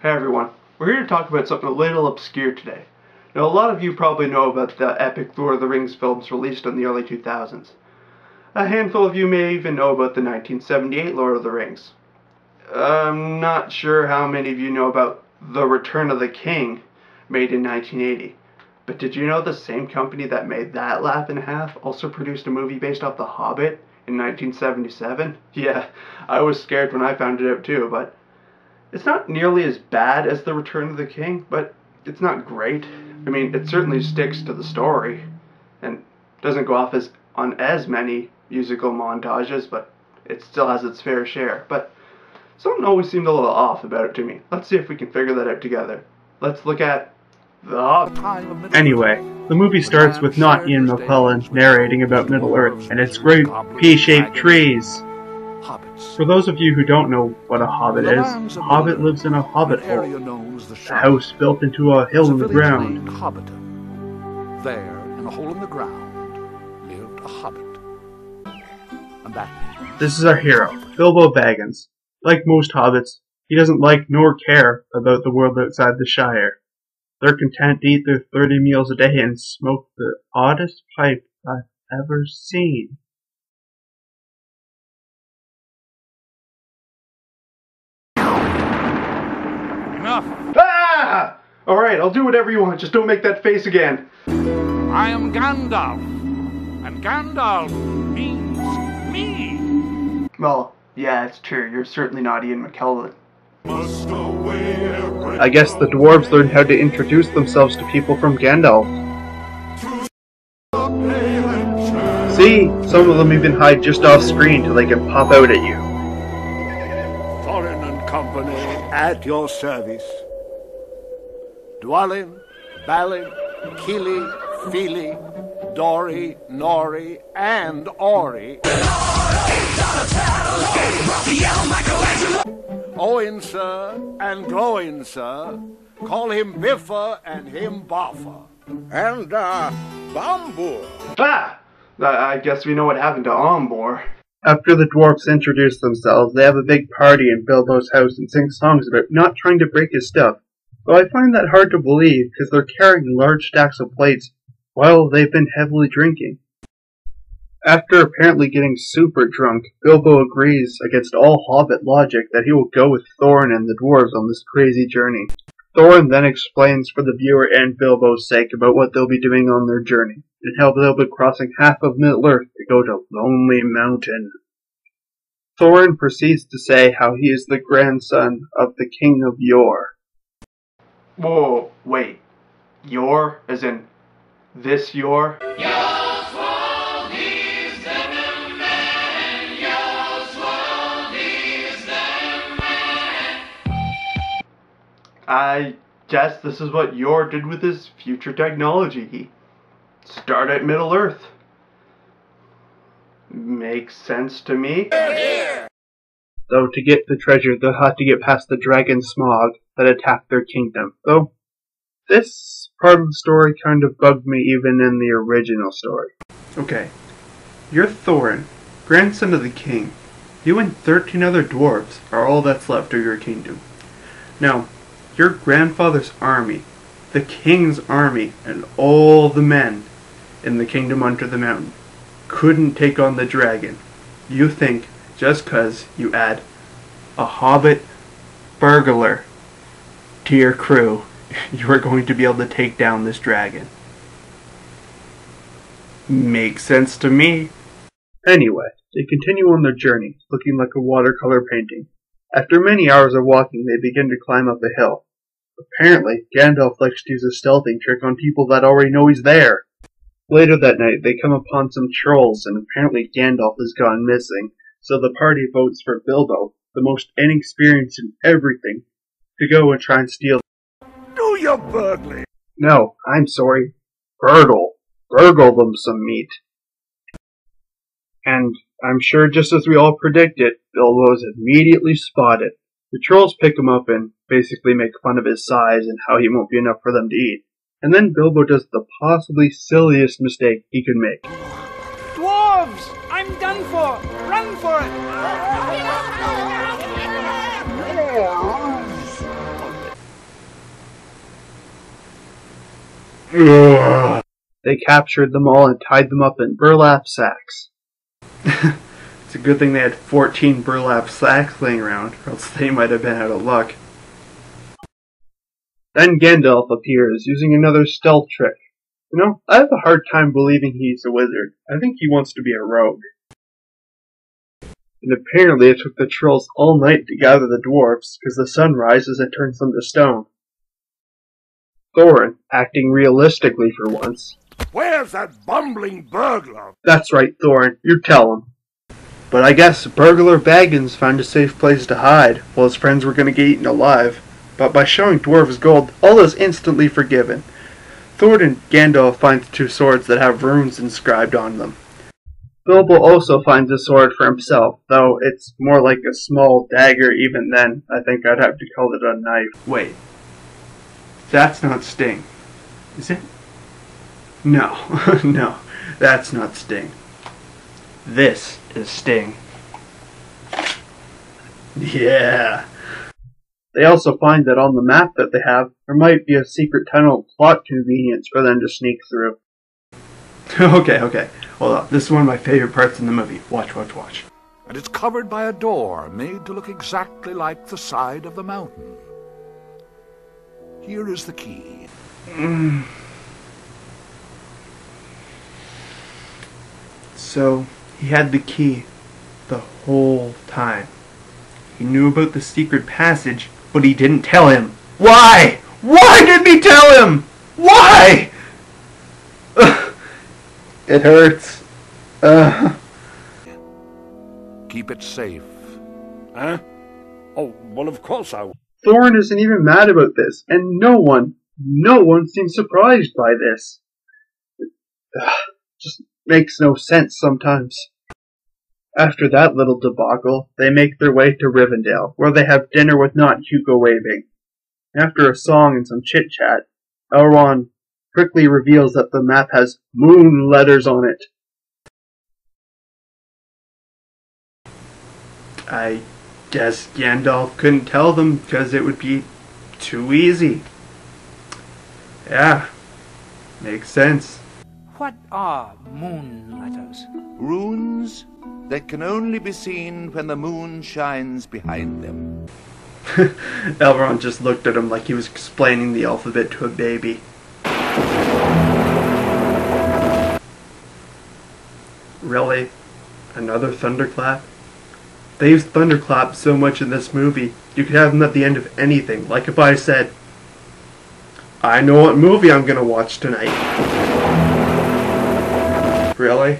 Hey everyone, we're here to talk about something a little obscure today. Now, a lot of you probably know about the epic Lord of the Rings films released in the early 2000s. A handful of you may even know about the 1978 Lord of the Rings. I'm not sure how many of you know about The Return of the King, made in 1980. But did you know the same company that made that laugh in half also produced a movie based off The Hobbit in 1977? Yeah, I was scared when I found it out too, but it's not nearly as bad as The Return of the King, but it's not great. I mean, it certainly sticks to the story and doesn't go off on as many musical montages, but it still has its fair share. But something always seemed a little off about it to me. Let's see if we can figure that out together. Let's look at The Hobbit. Anyway, the movie starts with not Ian McKellen narrating about Middle-earth and its great P-shaped trees. For those of you who don't know what a hobbit is, a hobbit lives in a hobbit hole, a house built into a hill in the ground. There, in a hole in the ground, lived a hobbit. And that This is our hero, Bilbo Baggins. Like most hobbits, he doesn't like nor care about the world outside the Shire. They're content to eat their 30 meals a day and smoke the oddest pipe I've ever seen. enough! Ah! Alright, I'll do whatever you want, just don't make that face again. I am Gandalf, and Gandalf means me. Well, yeah, it's true, you're certainly not Ian McKellen. I guess the dwarves learned how to introduce themselves to people from Gandalf. See, some of them even hide just off screen till they can pop out at you. Thorin and company at your service. Dwalin, Balin, Kili, Fili, Dori, Nori, and Ori. Owen, sir, and Glowin, sir. Call him Biffa and him Boffa. And, Bombur. Ah! I guess we know what happened to Ombor. After the dwarfs introduce themselves, they have a big party in Bilbo's house and sing songs about not trying to break his stuff. Though I find that hard to believe, because they're carrying large stacks of plates while they've been heavily drinking. After apparently getting super drunk, Bilbo agrees against all Hobbit logic that he will go with Thorin and the dwarves on this crazy journey. Thorin then explains for the viewer and Bilbo's sake about what they'll be doing on their journey, and how they'll be crossing half of Middle-earth to go to Lonely Mountain. Thorin proceeds to say how he is the grandson of the King of Yore. Whoa, wait. Yore? As in, this Yore? I guess this is what Yor did with his future technology. He started at Middle-earth. Makes sense to me. Though to get the treasure, they'll have to get past the dragon Smog that attacked their kingdom. Though, this part of the story kind of bugged me even in the original story. Okay, you're Thorin, grandson of the king. You and 13 other dwarves are all that's left of your kingdom. Now, your grandfather's army, the king's army, and all the men in the kingdom under the mountain couldn't take on the dragon. You think just 'cause you add a hobbit burglar to your crew, you are going to be able to take down this dragon. Makes sense to me. Anyway, they continue on their journey, looking like a watercolor painting. After many hours of walking, they begin to climb up a hill. Apparently, Gandalf likes to use a stealthing trick on people that already know he's there. Later that night, they come upon some trolls, and apparently Gandalf has gone missing, so the party votes for Bilbo, the most inexperienced in everything, to go and try and steal. Do your burgling. No, I'm sorry. Burgle them some meat. And I'm sure just as we all predicted, Bilbo is immediately spotted. The trolls pick him up and basically make fun of his size and how he won't be enough for them to eat. And then Bilbo does the possibly silliest mistake he could make. Dwarves! I'm done for! Run for it! Ugh. They captured them all and tied them up in burlap sacks. It's a good thing they had 14 burlap sacks laying around, or else they might have been out of luck. Then Gandalf appears, using another stealth trick. You know, I have a hard time believing he's a wizard. I think he wants to be a rogue. And apparently it took the trolls all night to gather the dwarfs, because the sun rises and turns them to stone. Thorin, acting realistically for once. Where's that bumbling burglar? That's right, Thorin, you tell him. But I guess burglar Baggins found a safe place to hide, while his friends were going to get eaten alive. But by showing dwarves gold, all is instantly forgiven. Thorin and Gandalf find the two swords that have runes inscribed on them. Bilbo also finds a sword for himself, though it's more like a small dagger. Even then, I think I'd have to call it a knife. Wait. That's not Sting. Is it? No. No. That's not Sting. This is Sting. Yeah. They also find that on the map that they have, there might be a secret tunnel plot convenience for them to sneak through. Okay. Hold on. This is one of my favorite parts in the movie. Watch. And it's covered by a door made to look exactly like the side of the mountain. Here is the key. So, he had the key the whole time. He knew about the secret passage, but he didn't tell him. Why? Why didn't he tell him? Why? It hurts. Keep it safe. Huh? Oh, well, of course I will. Thorin isn't even mad about this, and no one seems surprised by this. Just makes no sense sometimes. After that little debacle, they make their way to Rivendell, where they have dinner with not Hugo Weaving. After a song and some chit-chat, Elrond quickly reveals that the map has moon letters on it. I guess Gandalf couldn't tell them because it would be too easy. Yeah, makes sense. What are moon letters? Runes that can only be seen when the moon shines behind them. Elrond just looked at him like he was explaining the alphabet to a baby. Really? Another thunderclap? They use thunderclap so much in this movie, you could have them at the end of anything, like if I said, I know what movie I'm gonna watch tonight. Really?